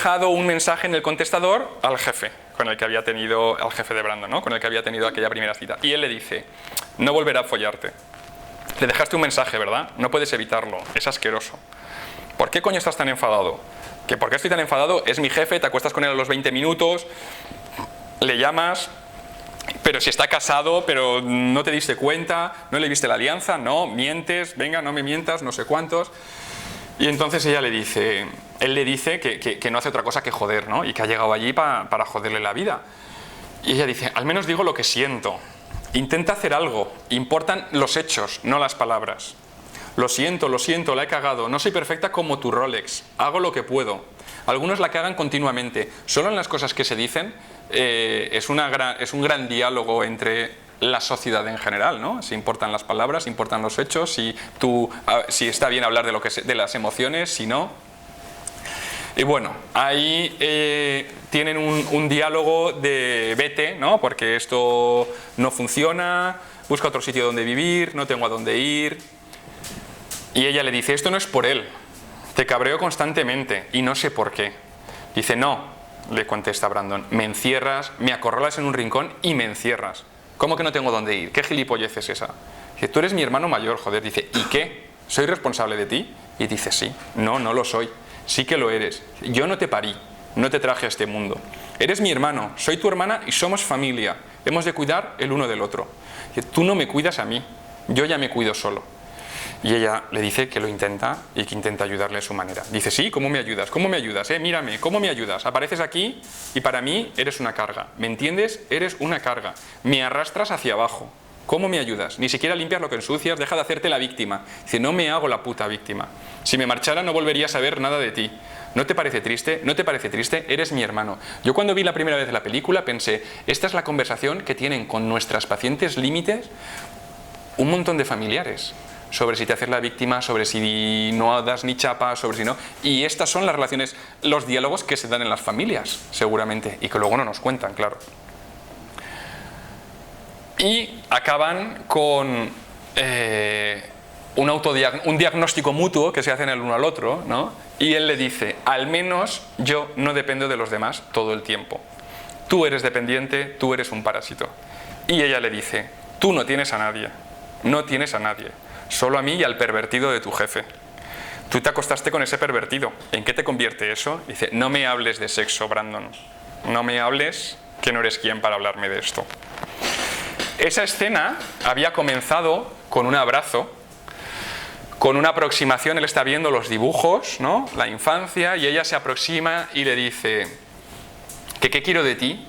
dejado un mensaje en el contestador al jefe, con el que había tenido, al jefe de Brandon, ¿no? Con el que había tenido aquella primera cita. Y él le dice, no volverá a follarte. Le dejaste un mensaje, ¿verdad? No puedes evitarlo, es asqueroso. ¿Por qué coño estás tan enfadado? ¿Que por qué estoy tan enfadado? Es mi jefe, te acuestas con él a los 20 minutos, le llamas, pero si está casado, pero no te diste cuenta, no le viste la alianza, no, mientes, venga, no me mientas, no sé cuántos. Y entonces él le dice que no hace otra cosa que joder, ¿no? Y que ha llegado allí para joderle la vida. Y ella dice, al menos digo lo que siento. Intenta hacer algo. Importan los hechos, no las palabras. Lo siento, la he cagado. No soy perfecta como tu Rolex. Hago lo que puedo. Algunos la cagan continuamente. Solo en las cosas que se dicen es un gran diálogo entre la sociedad en general, ¿no? Si importan las palabras, importan los hechos, si está bien hablar de las emociones, si no. Y bueno, ahí tienen un diálogo de vete, ¿no? Porque esto no funciona, busca otro sitio donde vivir, no tengo a dónde ir. Y ella le dice, esto no es por él, te cabreo constantemente y no sé por qué. Dice, no, le contesta Brandon, me encierras, me acorralas en un rincón y me encierras. ¿Cómo que no tengo dónde ir? ¿Qué gilipollez es esa? Dice, tú eres mi hermano mayor, joder. Dice, ¿y qué? ¿Soy responsable de ti? Y dice, sí, no lo soy. Sí que lo eres. Yo no te parí, no te traje a este mundo. Eres mi hermano, soy tu hermana y somos familia. Hemos de cuidar el uno del otro. Dice, tú no me cuidas a mí, yo ya me cuido solo. Y ella le dice que lo intenta y que intenta ayudarle a su manera. Dice, sí, ¿cómo me ayudas? ¿Cómo me ayudas? Mírame, ¿cómo me ayudas? Apareces aquí y para mí eres una carga. ¿Me entiendes? Eres una carga. Me arrastras hacia abajo. ¿Cómo me ayudas? Ni siquiera limpias lo que ensucias, deja de hacerte la víctima. Dice, no me hago la puta víctima. Si me marchara no volvería a saber nada de ti. ¿No te parece triste? ¿No te parece triste? Eres mi hermano. Yo cuando vi la primera vez la película pensé, esta es la conversación que tienen con nuestras pacientes límites un montón de familiares. Sobre si te haces la víctima, sobre si no das ni chapa, sobre si no... Y estas son las relaciones, los diálogos que se dan en las familias, seguramente, y que luego no nos cuentan, claro. Y acaban con un diagnóstico mutuo que se hacen el uno al otro, ¿no? Y él le dice, al menos yo no dependo de los demás todo el tiempo. Tú eres dependiente, tú eres un parásito. Y ella le dice, tú no tienes a nadie, no tienes a nadie. Solo a mí y al pervertido de tu jefe. Tú te acostaste con ese pervertido. ¿En qué te convierte eso? Dice, no me hables de sexo, Brandon. No me hables, que no eres quien para hablarme de esto. Esa escena había comenzado con un abrazo, con una aproximación. Él está viendo los dibujos, ¿no? La infancia, y ella se aproxima y le dice, ¿qué quiero de ti?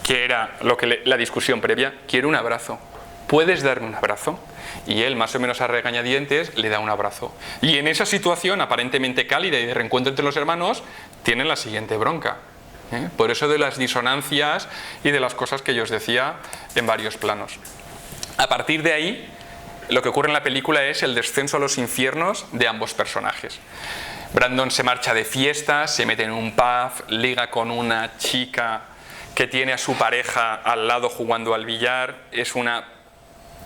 Que era la discusión previa. Quiero un abrazo. ¿Puedes darme un abrazo? Y él, más o menos a regañadientes, le da un abrazo. Y en esa situación aparentemente cálida y de reencuentro entre los hermanos, tienen la siguiente bronca. Por eso de las disonancias y de las cosas que yo os decía en varios planos. A partir de ahí, lo que ocurre en la película es el descenso a los infiernos de ambos personajes. Brandon se marcha de fiesta, se mete en un pub, liga con una chica que tiene a su pareja al lado jugando al billar. Es una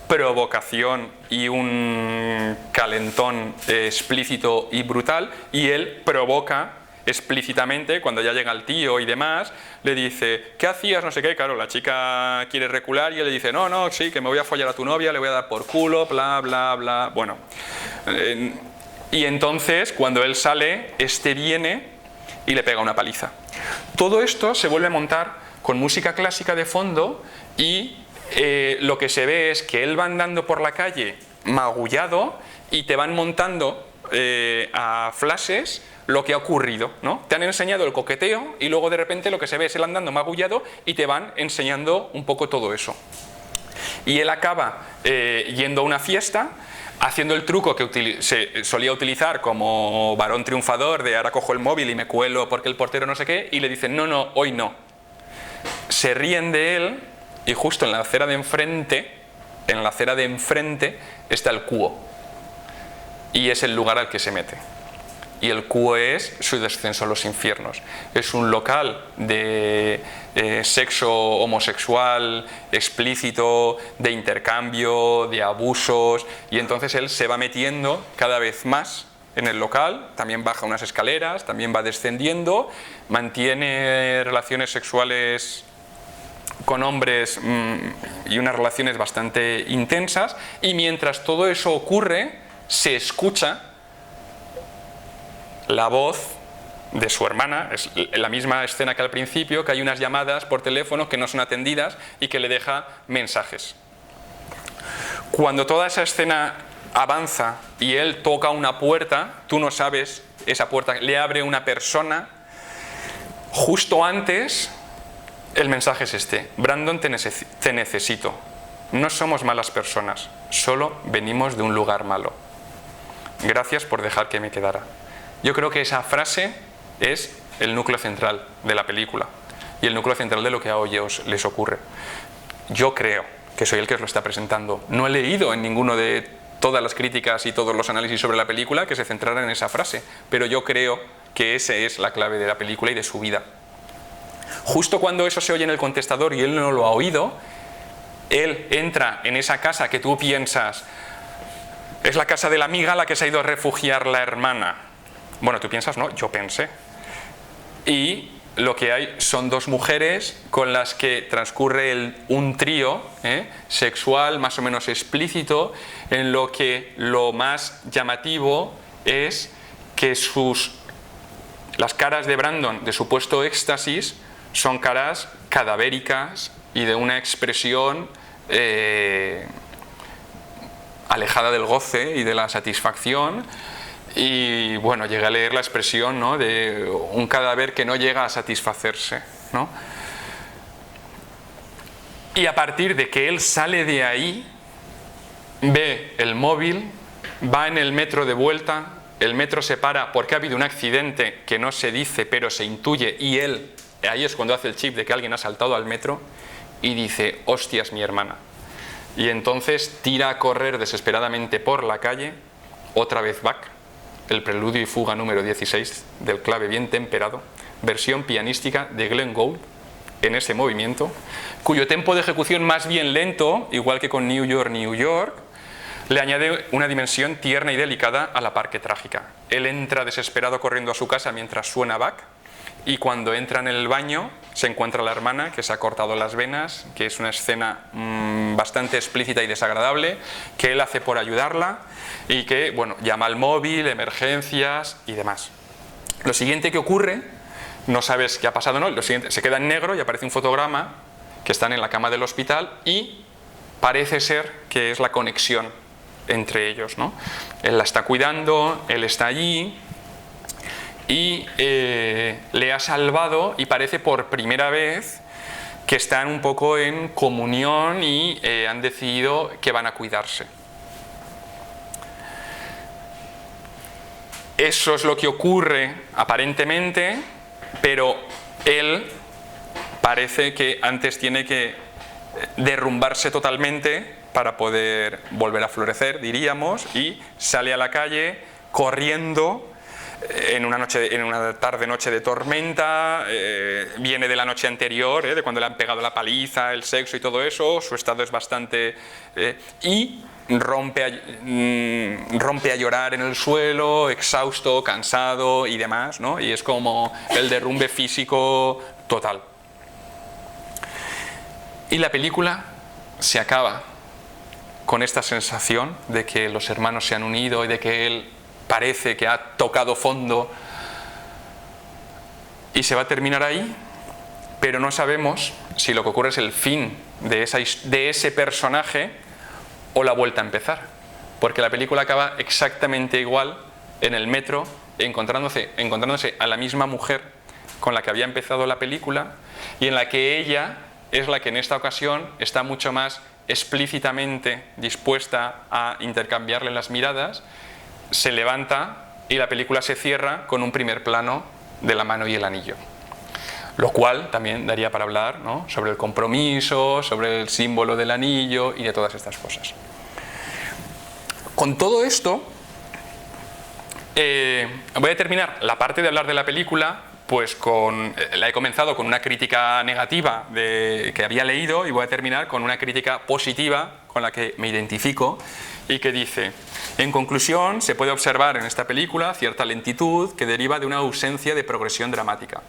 provocación y un calentón explícito y brutal, y él provoca explícitamente cuando ya llega el tío y demás, le dice, ¿qué hacías? No sé qué. Claro, la chica quiere recular y él le dice, no, sí, que me voy a follar a tu novia, le voy a dar por culo, bla, bla, bla. Bueno, y entonces cuando él sale, este viene y le pega una paliza. Todo esto se vuelve a montar con música clásica de fondo y lo que se ve es que él va andando por la calle magullado y te van montando a flashes lo que ha ocurrido, ¿no? Te han enseñado el coqueteo y luego de repente lo que se ve es él andando magullado y te van enseñando un poco todo eso. Y él acaba yendo a una fiesta, haciendo el truco que se solía utilizar como varón triunfador de ahora cojo el móvil y me cuelo porque el portero no sé qué, y le dicen, no, hoy no. Se ríen de él. Y justo en la acera de enfrente, está el cuo. Y es el lugar al que se mete. Y el cuo es su descenso a los infiernos. Es un local de sexo homosexual explícito, de intercambio, de abusos. Y entonces él se va metiendo cada vez más en el local, también baja unas escaleras, también va descendiendo, mantiene relaciones sexuales con hombres y unas relaciones bastante intensas, y mientras todo eso ocurre, se escucha la voz de su hermana, es la misma escena que al principio, que hay unas llamadas por teléfono que no son atendidas y que le deja mensajes. Cuando toda esa escena avanza y él toca una puerta, tú no sabes, esa puerta le abre una persona, justo antes el mensaje es este: Brandon, te necesito. No somos malas personas, solo venimos de un lugar malo. Gracias por dejar que me quedara. Yo creo que esa frase es el núcleo central de la película y el núcleo central de lo que a ellos les ocurre. Yo creo que soy el que os lo está presentando. No he leído en ninguno de todas las críticas y todos los análisis sobre la película que se centraran en esa frase, pero yo creo que esa es la clave de la película y de su vida. Justo cuando eso se oye en el contestador y él no lo ha oído, él entra en esa casa que tú piensas es la casa de la amiga a la que se ha ido a refugiar la hermana. Bueno, tú piensas, no, yo pensé. Y lo que hay son dos mujeres con las que transcurre un trío sexual más o menos explícito, en lo que lo más llamativo es que las caras de Brandon de supuesto éxtasis son caras cadavéricas y de una expresión alejada del goce y de la satisfacción. Y bueno, llegué a leer la expresión, ¿no?, de un cadáver que no llega a satisfacerse, ¿no? Y a partir de que él sale de ahí, ve el móvil, va en el metro de vuelta, el metro se para porque ha habido un accidente que no se dice pero se intuye, y él, ahí es cuando hace el chip de que alguien ha saltado al metro, y dice: hostias, mi hermana. Y entonces tira a correr desesperadamente por la calle, otra vez Bach, el preludio y fuga número 16 del clave bien temperado, versión pianística de Glenn Gould, en ese movimiento, cuyo tempo de ejecución más bien lento, igual que con New York, New York, le añade una dimensión tierna y delicada a la par que trágica. Él entra desesperado corriendo a su casa mientras suena Bach, y cuando entra en el baño se encuentra la hermana que se ha cortado las venas, que es una escena bastante explícita y desagradable, que él hace por ayudarla y que, bueno, llama al móvil, emergencias y demás. Lo siguiente que ocurre, no sabes qué ha pasado, ¿no? Lo siguiente, se queda en negro y aparece un fotograma que están en la cama del hospital y parece ser que es la conexión entre ellos, ¿no? Él la está cuidando, él está allí y le ha salvado, y parece por primera vez que están un poco en comunión y han decidido que van a cuidarse. Eso es lo que ocurre aparentemente, pero él parece que antes tiene que derrumbarse totalmente para poder volver a florecer, diríamos, y sale a la calle corriendo en una tarde-noche de tormenta, viene de la noche anterior, de cuando le han pegado la paliza, el sexo y todo eso, su estado es bastante... y rompe a llorar en el suelo, exhausto, cansado y demás, ¿no? Y es como el derrumbe físico total. Y la película se acaba con esta sensación de que los hermanos se han unido y de que él parece que ha tocado fondo, y se va a terminar ahí, pero no sabemos si lo que ocurre es el fin de ese personaje o la vuelta a empezar, porque la película acaba exactamente igual en el metro, encontrándose a la misma mujer con la que había empezado la película, y en la que ella es la que en esta ocasión está mucho más explícitamente dispuesta a intercambiarle las miradas. Se levanta y la película se cierra con un primer plano de la mano y el anillo, lo cual también daría para hablar, ¿no?, sobre el compromiso, sobre el símbolo del anillo y de todas estas cosas. Con todo esto voy a terminar la parte de hablar de la película, pues la he comenzado con una crítica negativa que había leído, y voy a terminar con una crítica positiva con la que me identifico, y que dice: en conclusión, se puede observar en esta película cierta lentitud que deriva de una ausencia de progresión dramática.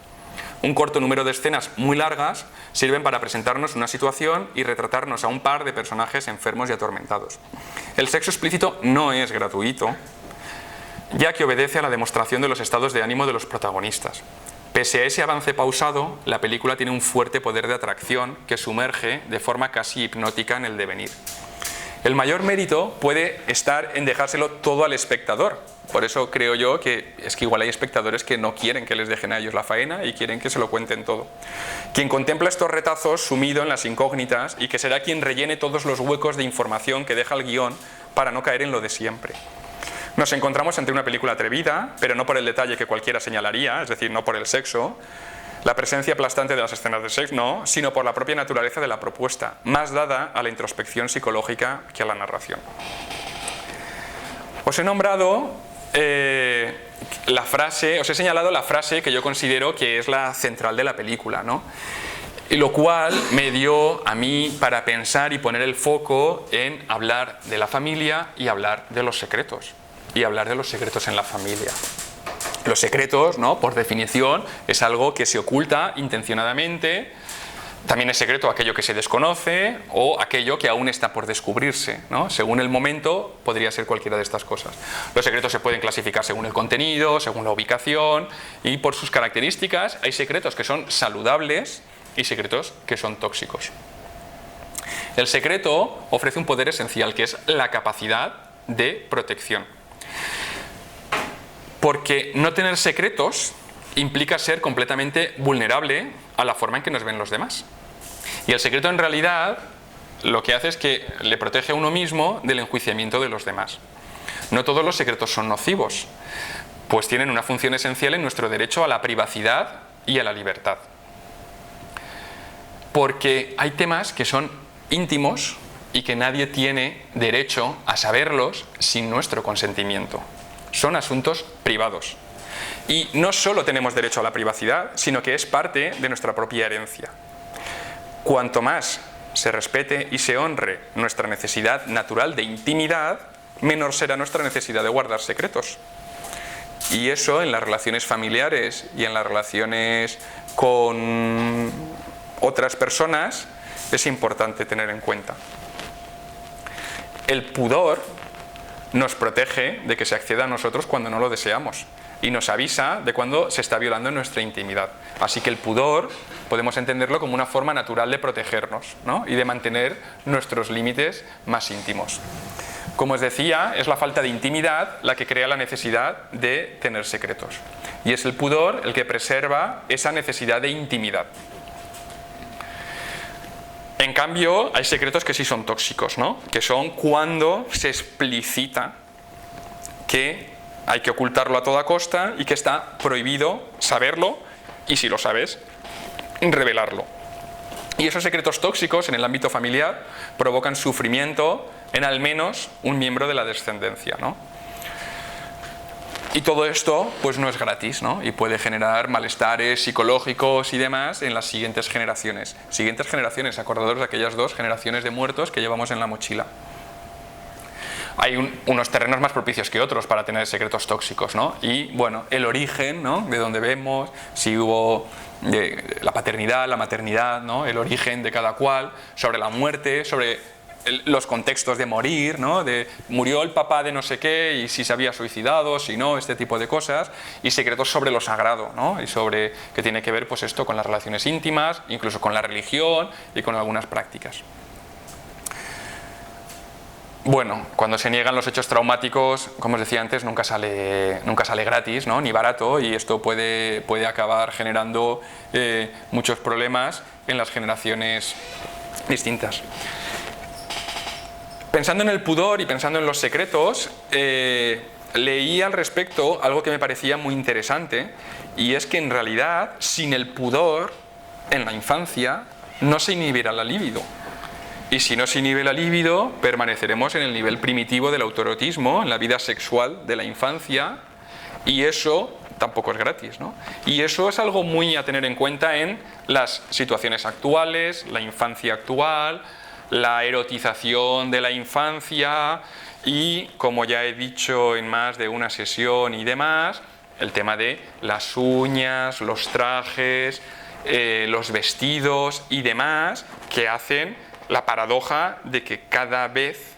Un corto número de escenas muy largas sirven para presentarnos una situación y retratarnos a un par de personajes enfermos y atormentados. El sexo explícito no es gratuito, ya que obedece a la demostración de los estados de ánimo de los protagonistas. Pese a ese avance pausado, la película tiene un fuerte poder de atracción que sumerge de forma casi hipnótica en el devenir. El mayor mérito puede estar en dejárselo todo al espectador. Por eso creo yo que es que igual hay espectadores que no quieren que les dejen a ellos la faena y quieren que se lo cuenten todo. Quien contempla estos retazos sumido en las incógnitas y que será quien rellene todos los huecos de información que deja el guión para no caer en lo de siempre. Nos encontramos ante una película atrevida, pero no por el detalle que cualquiera señalaría, es decir, no por el sexo, la presencia aplastante de las escenas de sexo, no, sino por la propia naturaleza de la propuesta, más dada a la introspección psicológica que a la narración. Os he nombrado os he señalado la frase que yo considero que es la central de la película, ¿no? Y lo cual me dio a mí para pensar y poner el foco en hablar de la familia y hablar de los secretos. Y hablar de los secretos en la familia. Los secretos, ¿no?, por definición, es algo que se oculta intencionadamente. También es secreto aquello que se desconoce o aquello que aún está por descubrirse, ¿no? Según el momento, podría ser cualquiera de estas cosas. Los secretos se pueden clasificar según el contenido, según la ubicación y por sus características. Hay secretos que son saludables y secretos que son tóxicos. El secreto ofrece un poder esencial, que es la capacidad de protección. Porque no tener secretos implica ser completamente vulnerable a la forma en que nos ven los demás. Y el secreto en realidad lo que hace es que le protege a uno mismo del enjuiciamiento de los demás. No todos los secretos son nocivos, pues tienen una función esencial en nuestro derecho a la privacidad y a la libertad. Porque hay temas que son íntimos y que nadie tiene derecho a saberlos sin nuestro consentimiento. Son asuntos privados. Y no solo tenemos derecho a la privacidad, sino que es parte de nuestra propia herencia. Cuanto más se respete y se honre nuestra necesidad natural de intimidad, menor será nuestra necesidad de guardar secretos. Y eso en las relaciones familiares y en las relaciones con otras personas es importante tener en cuenta. El pudor nos protege de que se acceda a nosotros cuando no lo deseamos y nos avisa de cuando se está violando nuestra intimidad. Así que el pudor podemos entenderlo como una forma natural de protegernos, ¿no?, y de mantener nuestros límites más íntimos. Como os decía, es la falta de intimidad la que crea la necesidad de tener secretos. Y es el pudor el que preserva esa necesidad de intimidad. En cambio, hay secretos que sí son tóxicos, ¿no?, que son cuando se explicita que hay que ocultarlo a toda costa y que está prohibido saberlo y, si lo sabes, revelarlo. Y esos secretos tóxicos en el ámbito familiar provocan sufrimiento en al menos un miembro de la descendencia, ¿no? Y todo esto pues no es gratis, ¿no?, y puede generar malestares psicológicos y demás en las siguientes generaciones. Siguientes generaciones, acordados de aquellas 2 generaciones de muertos que llevamos en la mochila. Hay unos terrenos más propicios que otros para tener secretos tóxicos, ¿no? Y bueno, el origen, ¿no?, de donde vemos, si hubo la paternidad, la maternidad, ¿no?, el origen de cada cual, sobre la muerte, sobre los contextos de morir, ¿no?, de murió el papá de no sé qué y si se había suicidado, si no, este tipo de cosas, y secretos sobre lo sagrado, ¿no?, y sobre que tiene que ver pues esto con las relaciones íntimas, incluso con la religión y con algunas prácticas. Bueno, cuando se niegan los hechos traumáticos, como os decía antes, nunca sale gratis, ¿no?, ni barato, y esto puede acabar generando muchos problemas en las generaciones distintas. Pensando en el pudor y pensando en los secretos, leí al respecto algo que me parecía muy interesante, y es que en realidad sin el pudor en la infancia no se inhibirá la libido. Y si no se inhibe la libido, permaneceremos en el nivel primitivo del autoerotismo, en la vida sexual de la infancia, y eso tampoco es gratis, ¿no? Y eso es algo muy a tener en cuenta en las situaciones actuales, la infancia actual, la erotización de la infancia y, como ya he dicho en más de una sesión y demás, el tema de las uñas, los trajes, los vestidos y demás, que hacen la paradoja de que cada vez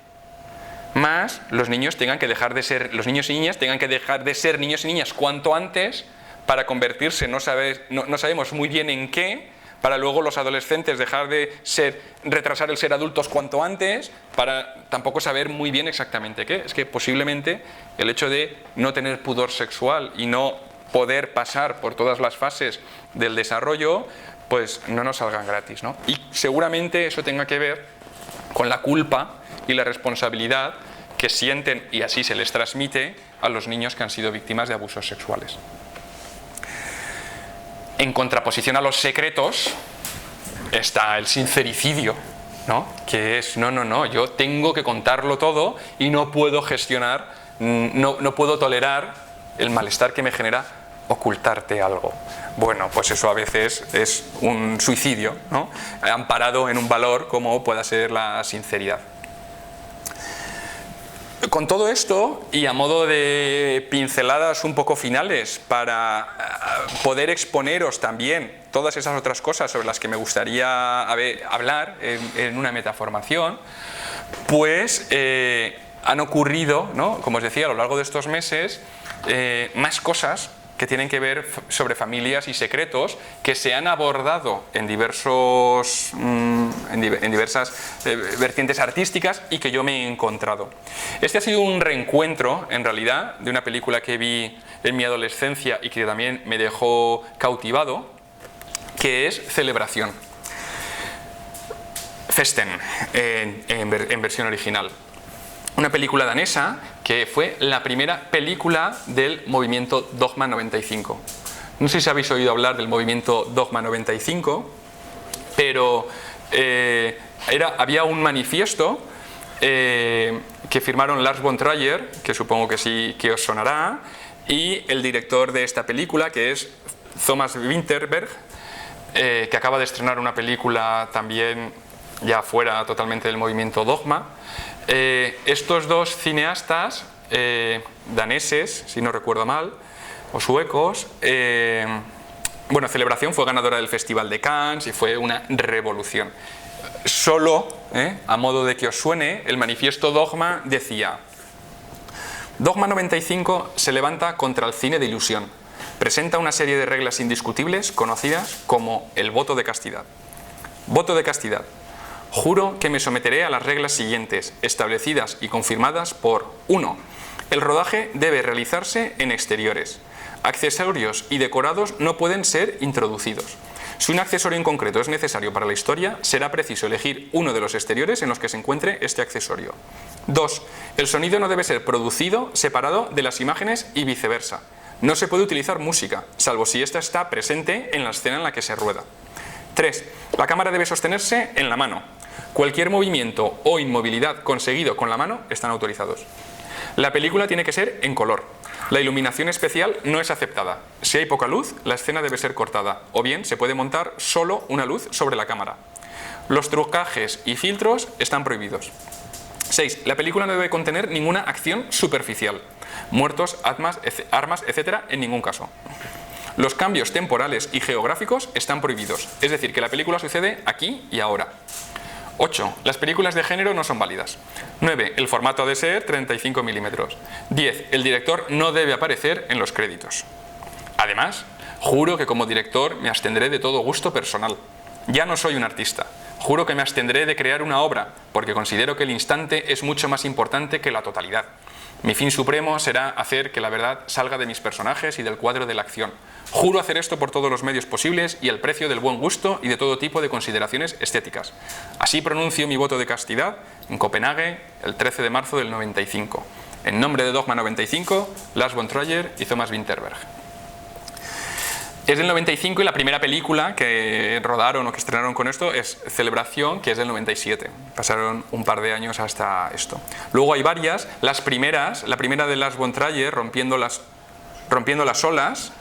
más los niños tengan que dejar de ser, los niños y niñas tengan que dejar de ser niños y niñas cuanto antes para convertirse, no sabemos muy bien en qué, para luego los adolescentes dejar de retrasar el ser adultos cuanto antes, para tampoco saber muy bien exactamente qué. Es que posiblemente el hecho de no tener pudor sexual y no poder pasar por todas las fases del desarrollo, pues no nos salgan gratis, ¿no? Y seguramente eso tenga que ver con la culpa y la responsabilidad que sienten, y así se les transmite a los niños que han sido víctimas de abusos sexuales. En contraposición a los secretos está el sincericidio, ¿no? Que es, no, yo tengo que contarlo todo y no puedo gestionar, no puedo tolerar el malestar que me genera ocultarte algo. Bueno, pues eso a veces es un suicidio, ¿no? Amparado en un valor como pueda ser la sinceridad. Con todo esto, y a modo de pinceladas un poco finales para poder exponeros también todas esas otras cosas sobre las que me gustaría hablar en una metaformación, pues han ocurrido, ¿no?, como os decía, a lo largo de estos meses, más cosas que tienen que ver sobre familias y secretos que se han abordado en diversas vertientes artísticas y que yo me he encontrado. Este ha sido un reencuentro, en realidad, de una película que vi en mi adolescencia y que también me dejó cautivado, que es Celebración. Festen, en versión original. Una película danesa que fue la primera película del movimiento Dogma 95. No sé si habéis oído hablar del movimiento Dogma 95, pero había un manifiesto que firmaron Lars von Trier, que supongo que sí que os sonará, y el director de esta película, que es Thomas Vinterberg, que acaba de estrenar una película también ya fuera totalmente del movimiento Dogma. Estos dos cineastas daneses, si no recuerdo mal, o suecos, bueno, Celebración fue ganadora del Festival de Cannes y fue una revolución. Solo, a modo de que os suene, el manifiesto Dogma decía: Dogma 95 se levanta contra el cine de ilusión. Presenta una serie de reglas indiscutibles conocidas como el voto de castidad. Voto de castidad. Juro que me someteré a las reglas siguientes, establecidas y confirmadas por 1. El rodaje debe realizarse en exteriores. Accesorios y decorados no pueden ser introducidos. Si un accesorio en concreto es necesario para la historia, será preciso elegir uno de los exteriores en los que se encuentre este accesorio. 2. El sonido no debe ser producido separado de las imágenes y viceversa. No se puede utilizar música, salvo si ésta está presente en la escena en la que se rueda. 3. La cámara debe sostenerse en la mano. Cualquier movimiento o inmovilidad conseguido con la mano están autorizados. La película tiene que ser en color. La iluminación especial no es aceptada. Si hay poca luz, la escena debe ser cortada, o bien se puede montar solo una luz sobre la cámara. Los trucajes y filtros están prohibidos. 6. La película no debe contener ninguna acción superficial. Muertos, armas, etc. en ningún caso. Los cambios temporales y geográficos están prohibidos, es decir, que la película sucede aquí y ahora. 8. Las películas de género no son válidas. 9. El formato ha de ser 35 milímetros. 10. El director no debe aparecer en los créditos. Además, juro que como director me abstendré de todo gusto personal. Ya no soy un artista. Juro que me abstendré de crear una obra, porque considero que el instante es mucho más importante que la totalidad. Mi fin supremo será hacer que la verdad salga de mis personajes y del cuadro de la acción. Juro hacer esto por todos los medios posibles y al precio del buen gusto y de todo tipo de consideraciones estéticas. Así pronuncio mi voto de castidad en Copenhague el 13 de marzo del 95. En nombre de Dogma 95, Lars von Trier y Thomas Vinterberg. Es del 95 y la primera película que rodaron o que estrenaron con esto es Celebración, que es del 97. Pasaron un par de años hasta esto. Luego hay varias. La primera de Lars von Trier, Rompiendo las olas,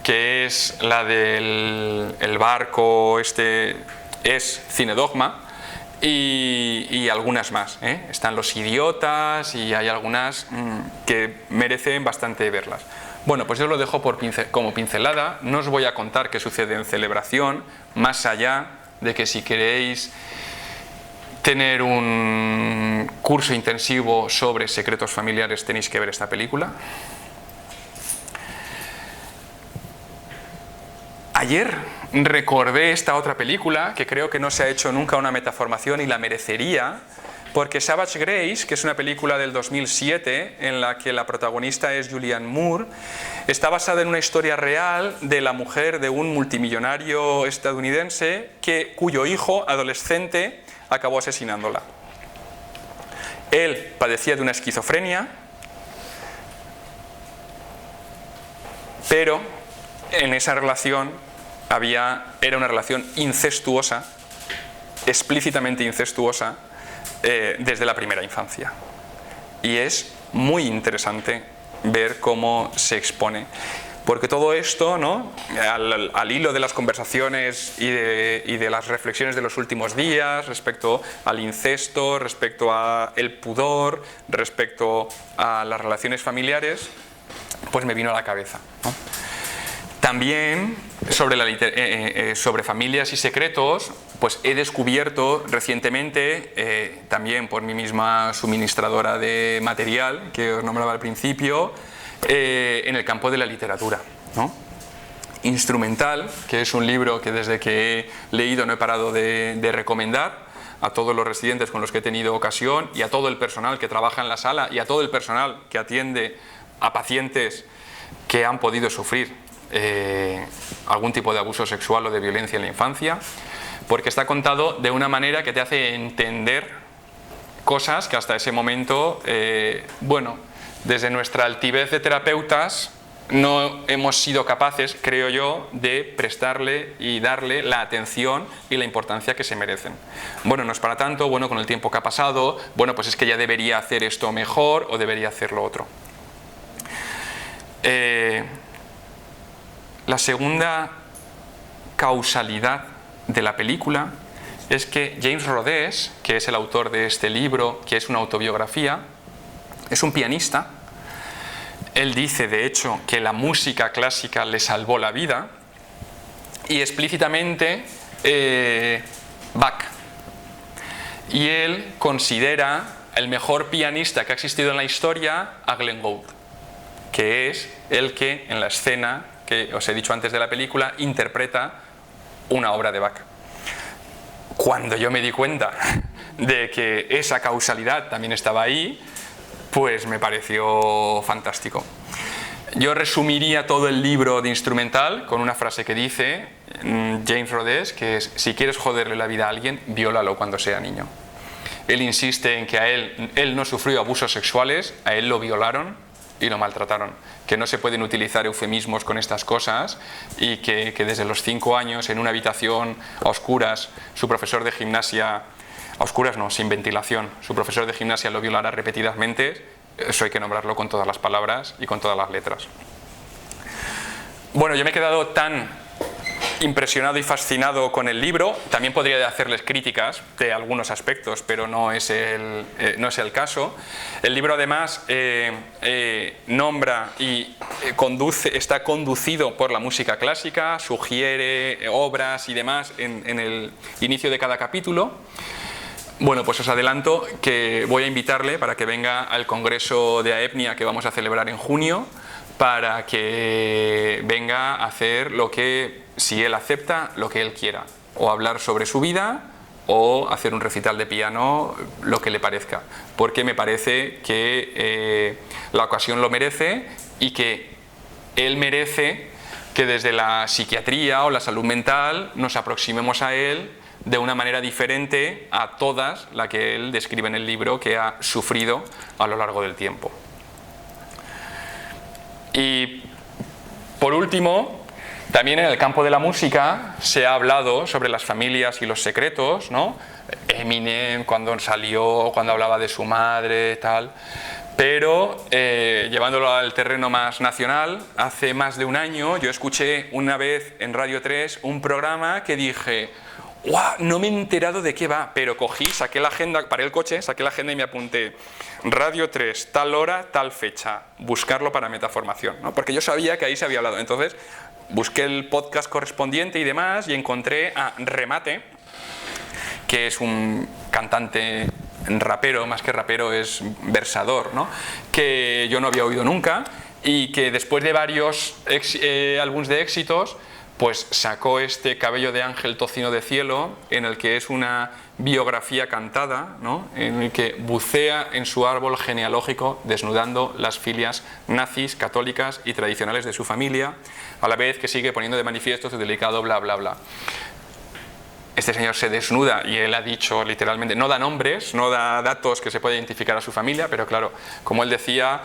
que es la del barco, es Cine Dogma. y algunas más, ¿eh? Están Los idiotas y hay algunas que merecen bastante verlas. Bueno, pues yo lo dejo como pincelada. No os voy a contar qué sucede en Celebración, más allá de que si queréis tener un curso intensivo sobre secretos familiares tenéis que ver esta película. Ayer recordé esta otra película que creo que no se ha hecho nunca una metaformación y la merecería, porque Savage Grace, que es una película del 2007 en la que la protagonista es Julianne Moore, está basada en una historia real de la mujer de un multimillonario estadounidense cuyo hijo adolescente acabó asesinándola. Él padecía de una esquizofrenia, pero en esa relación era una relación incestuosa, explícitamente incestuosa, desde la primera infancia. Y es muy interesante ver cómo se expone. Porque todo esto, ¿no?, al hilo de las conversaciones y de las reflexiones de los últimos días respecto al incesto, respecto al pudor, respecto a las relaciones familiares, pues me vino a la cabeza, ¿no? También sobre familias y secretos, pues he descubierto recientemente, también por mi misma suministradora de material que os nombraba al principio, en el campo de la literatura, ¿no? Instrumental, que es un libro que desde que he leído no he parado de recomendar a todos los residentes con los que he tenido ocasión y a todo el personal que trabaja en la sala y a todo el personal que atiende a pacientes que han podido sufrir algún tipo de abuso sexual o de violencia en la infancia, porque está contado de una manera que te hace entender cosas que hasta ese momento, bueno, desde nuestra altivez de terapeutas no hemos sido capaces, creo yo, de prestarle y darle la atención y la importancia que se merecen. Bueno, no es para tanto, bueno, con el tiempo que ha pasado, bueno, pues es que ya debería hacer esto mejor o debería hacer lo otro. La segunda causalidad de la película es que James Rhodes, que es el autor de este libro, que es una autobiografía, es un pianista. Él dice, de hecho, que la música clásica le salvó la vida, y explícitamente Bach. Y él considera el mejor pianista que ha existido en la historia a Glenn Gould, que es el que en la escena que os he dicho antes de la película interpreta una obra de Bach. Cuando yo me di cuenta de que esa causalidad también estaba ahí, pues me pareció fantástico. Yo resumiría todo el libro de Instrumental con una frase que dice James Rhodes, que es: si quieres joderle la vida a alguien, viólalo cuando sea niño. Él insiste en que él no sufrió abusos sexuales, a él lo violaron y lo maltrataron, que no se pueden utilizar eufemismos con estas cosas y que desde los 5 años en una habitación a oscuras, su profesor de gimnasia, a oscuras no, sin ventilación, su profesor de gimnasia lo violara repetidamente. Eso hay que nombrarlo con todas las palabras y con todas las letras. Bueno, yo me he quedado tan impresionado y fascinado con el libro. También podría hacerles críticas de algunos aspectos, pero no es el caso. El libro además nombra y está conducido por la música clásica, sugiere obras y demás en el inicio de cada capítulo. Bueno, pues os adelanto que voy a invitarle para que venga al congreso de AEPNIA que vamos a celebrar en junio, para que venga a hacer lo que, si él acepta, lo que él quiera, o hablar sobre su vida o hacer un recital de piano, lo que le parezca, porque me parece que la ocasión lo merece y que él merece que desde la psiquiatría o la salud mental nos aproximemos a él de una manera diferente a todas la que él describe en el libro que ha sufrido a lo largo del tiempo. Y por último, también en el campo de la música se ha hablado sobre las familias y los secretos, ¿no? Eminem cuando salió, cuando hablaba de su madre, tal. Pero llevándolo al terreno más nacional, hace más de un año yo escuché una vez en Radio 3 un programa que dije: ¡guau! No me he enterado de qué va, pero cogí, saqué la agenda, paré el coche, saqué la agenda y me apunté Radio 3, tal hora, tal fecha, buscarlo para Metaformación, ¿no? Porque yo sabía que ahí se había hablado. Entonces busqué el podcast correspondiente y demás y encontré a Remate, que es un cantante rapero, más que rapero es versador, ¿no? Que yo no había oído nunca y que después de varios álbumes de éxitos pues sacó este Cabello de Ángel, Tocino de Cielo, en el que es una biografía cantada, ¿no? En el que bucea en su árbol genealógico desnudando las filias nazis, católicas y tradicionales de su familia, a la vez que sigue poniendo de manifiesto su delicado bla bla bla. Este señor se desnuda y él ha dicho literalmente, no da nombres, no da datos que se pueda identificar a su familia, pero claro, como él decía,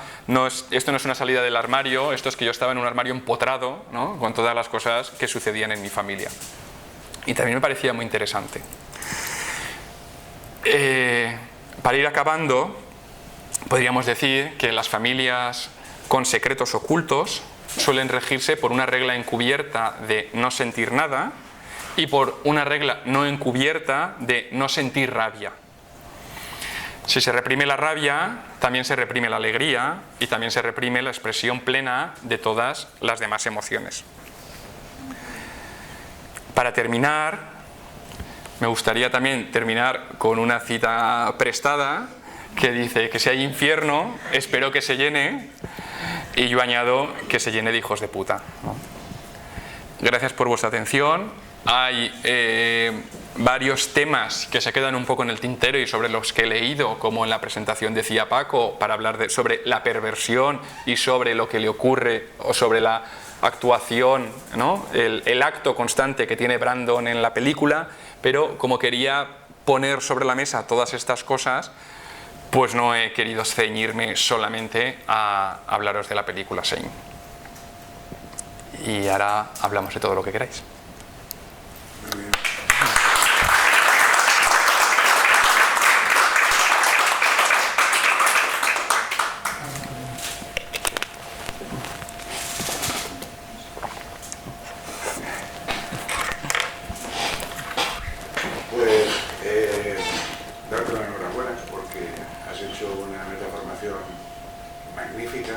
esto no es una salida del armario, esto es que yo estaba en un armario empotrado, ¿no? Con todas las cosas que sucedían en mi familia. Y también me parecía muy interesante. Para ir acabando, podríamos decir que las familias con secretos ocultos suelen regirse por una regla encubierta de no sentir nada, y por una regla no encubierta de no sentir rabia. Si se reprime la rabia, también se reprime la alegría y también se reprime la expresión plena de todas las demás emociones. Para terminar, me gustaría también terminar con una cita prestada que dice que si hay infierno, espero que se llene, y yo añado que se llene de hijos de puta, ¿no? Gracias por vuestra atención. Hay varios temas que se quedan un poco en el tintero y sobre los que he leído, como en la presentación decía Paco, para hablar sobre la perversión y sobre lo que le ocurre, o sobre la actuación, ¿no? El acto constante que tiene Brandon en la película, pero como quería poner sobre la mesa todas estas cosas, pues no he querido ceñirme solamente a hablaros de la película Shame. Y ahora hablamos de todo lo que queráis. Pues darte la enhorabuena porque has hecho una metaformación magnífica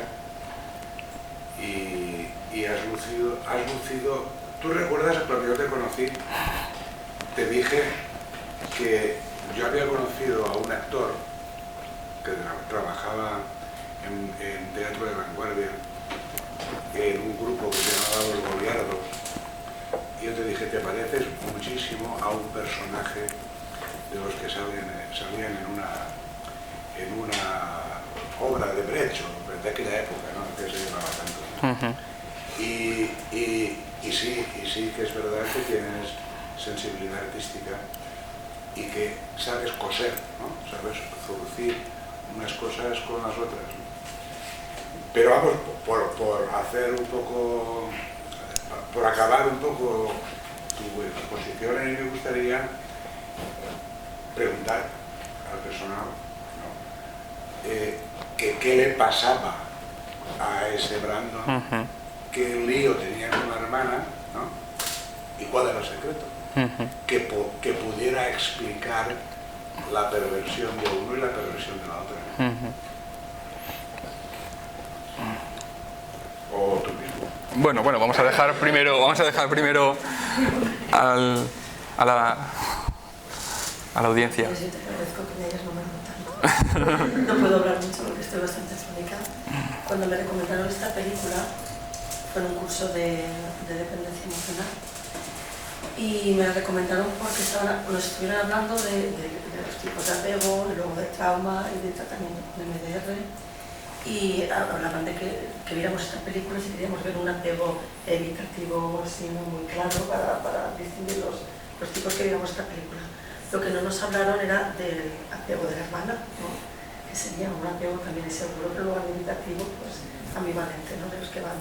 y has lucido. ¿Tú recuerdas cuando yo te conocí? Te dije que yo había conocido a un actor que trabajaba en teatro de vanguardia en un grupo que se llamaba Los Goliardos, y yo te dije, te pareces muchísimo a un personaje de los que salían en una obra de Brecht, de aquella época, ¿no? Que se llamaba tanto. Y sí que es verdad que tienes sensibilidad artística y que sabes coser, ¿no? Sabes zurcir unas cosas con las otras, ¿no? Pero vamos, por hacer un poco, por acabar un poco tu exposición, a mí me gustaría preguntar al personal, ¿no? ¿Qué le pasaba a ese Brandon? ¿Qué lío tenía con la hermana, ¿no? ¿Y cuál era el secreto? Que pudiera explicar la perversión de uno y la perversión de la otra. O tú mismo. Bueno, vamos a dejar primero a la audiencia. Yo te agradezco que me hayas nombrado tanto. No puedo hablar mucho porque estoy bastante exótica. Cuando me recomendaron esta película, fue en un curso de dependencia emocional, y me la recomendaron porque nos estuvieron hablando de los tipos de apego, luego de trauma y de tratamiento con MDR, y hablaban de que viéramos esta película si queríamos ver un apego evitativo así muy claro para distinguir los tipos que viéramos esta película. Lo que no nos hablaron era del apego de la hermana, ¿no? Que sería un apego también inseguro, pero luego evitativo, pues ambivalente, ¿no? De los que van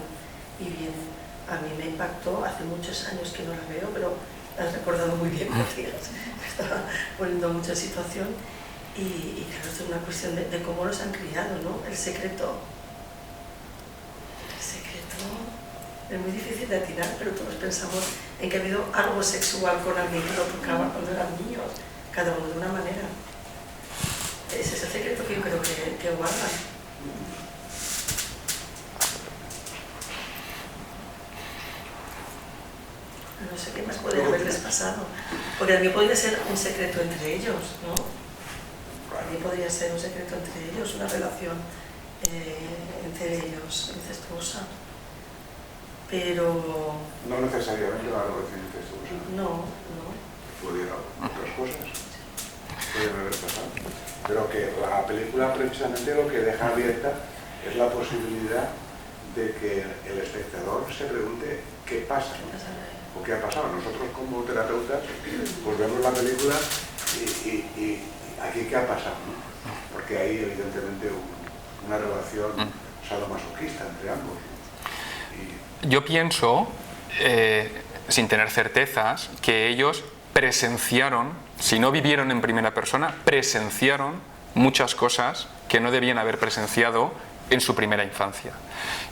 y vienen. A mí me impactó, hace muchos años que no la veo, pero la has recordado muy bien, porque estaba poniendo mucha situación. Y claro, esto es una cuestión de cómo los han criado, ¿no? El secreto Es muy difícil de atinar, pero todos pensamos en que ha habido algo sexual con alguien que lo tocaba cuando eran niños, cada uno de una manera. Ese es el secreto que yo creo que guardan. No sé qué más podría haberles pasado. Porque también podría ser un secreto entre ellos, ¿no? También podría ser un secreto entre ellos, una relación entre ellos incestuosa. Pero... No necesariamente una relación incestuosa. No. Pudieron otras cosas. Pudieron haber pasado. Pero que la película precisamente lo que deja abierta es la posibilidad de que el espectador se pregunte qué pasa, ¿no? O qué ha pasado. Nosotros como terapeutas pues vemos la película y aquí qué ha pasado, ¿no? Porque hay evidentemente una relación sadomasoquista entre ambos, ¿no? Yo pienso, sin tener certezas, que ellos presenciaron, si no vivieron en primera persona, presenciaron muchas cosas que no debían haber presenciado en su primera infancia.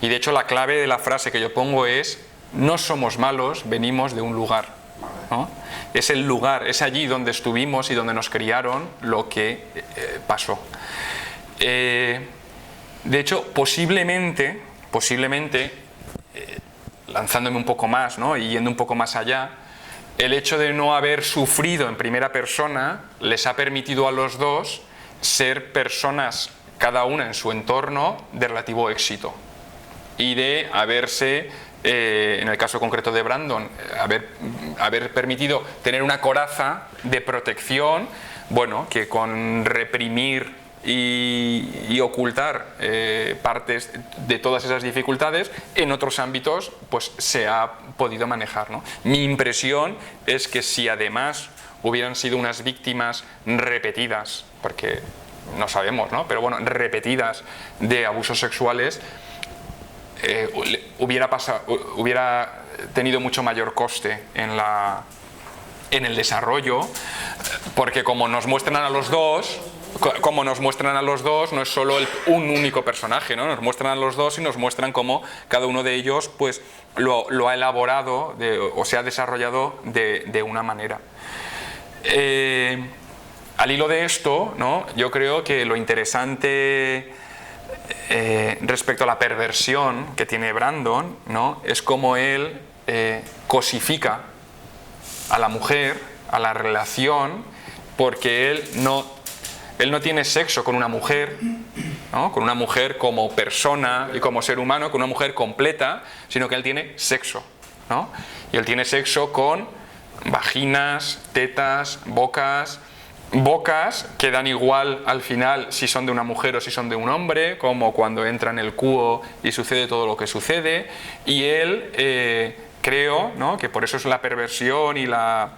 Y de hecho la clave de la frase que yo pongo es: no somos malos, venimos de un lugar, ¿no? Es el lugar, es allí donde estuvimos y donde nos criaron lo que pasó. De hecho, posiblemente, lanzándome un poco más, ¿no? Y yendo un poco más allá, el hecho de no haber sufrido en primera persona les ha permitido a los dos ser personas, cada una en su entorno, de relativo éxito, y de haberse, en el caso concreto de Brandon, haber permitido tener una coraza de protección, bueno, que con reprimir y ocultar partes de todas esas dificultades, en otros ámbitos pues se ha podido manejar, ¿no? Mi impresión es que si además hubieran sido unas víctimas repetidas, porque no sabemos, ¿no? Pero bueno, repetidas de abusos sexuales, hubiera tenido mucho mayor coste en el desarrollo, porque como nos muestran a los dos, no es solo un único personaje, ¿no? Nos muestran a los dos y nos muestran cómo cada uno de ellos pues lo ha elaborado o se ha desarrollado de una manera. Al hilo de esto, ¿no? Yo creo que lo interesante respecto a la perversión que tiene Brandon, ¿no? Es cómo él cosifica a la mujer, a la relación, porque él no tiene sexo con una mujer, ¿no? Con una mujer como persona y como ser humano, con una mujer completa, sino que él tiene sexo, ¿no? Y él tiene sexo con vaginas, tetas, bocas que dan igual al final si son de una mujer o si son de un hombre, como cuando entra en el cuo y sucede todo lo que sucede, y él creo, ¿no? Que por eso es la perversión y la...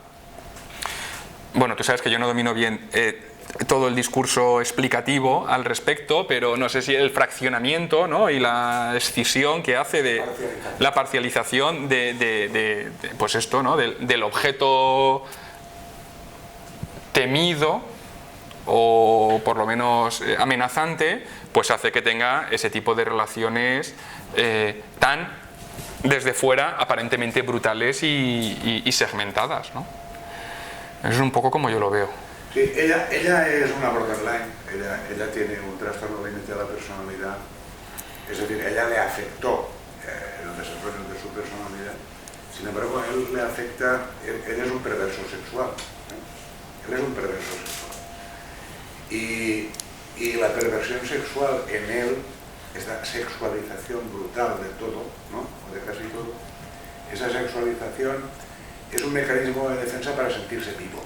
Bueno, tú sabes que yo no domino bien todo el discurso explicativo al respecto, pero no sé si el fraccionamiento, ¿no? Y la escisión que hace de la parcialización de pues esto, ¿no? Del objeto temido o por lo menos amenazante, pues hace que tenga ese tipo de relaciones tan desde fuera aparentemente brutales y segmentadas, ¿no? Eso es un poco como yo lo veo. Sí, ella es una borderline, ella tiene un trastorno límite de la personalidad, es decir, ella le afectó el desarrollo de su personalidad, sin embargo a él le afecta, él es un perverso sexual, él es un perverso sexual, y la perversión sexual en él, esta sexualización brutal de todo, ¿no? O de casi todo, esa sexualización es un mecanismo de defensa para sentirse vivo.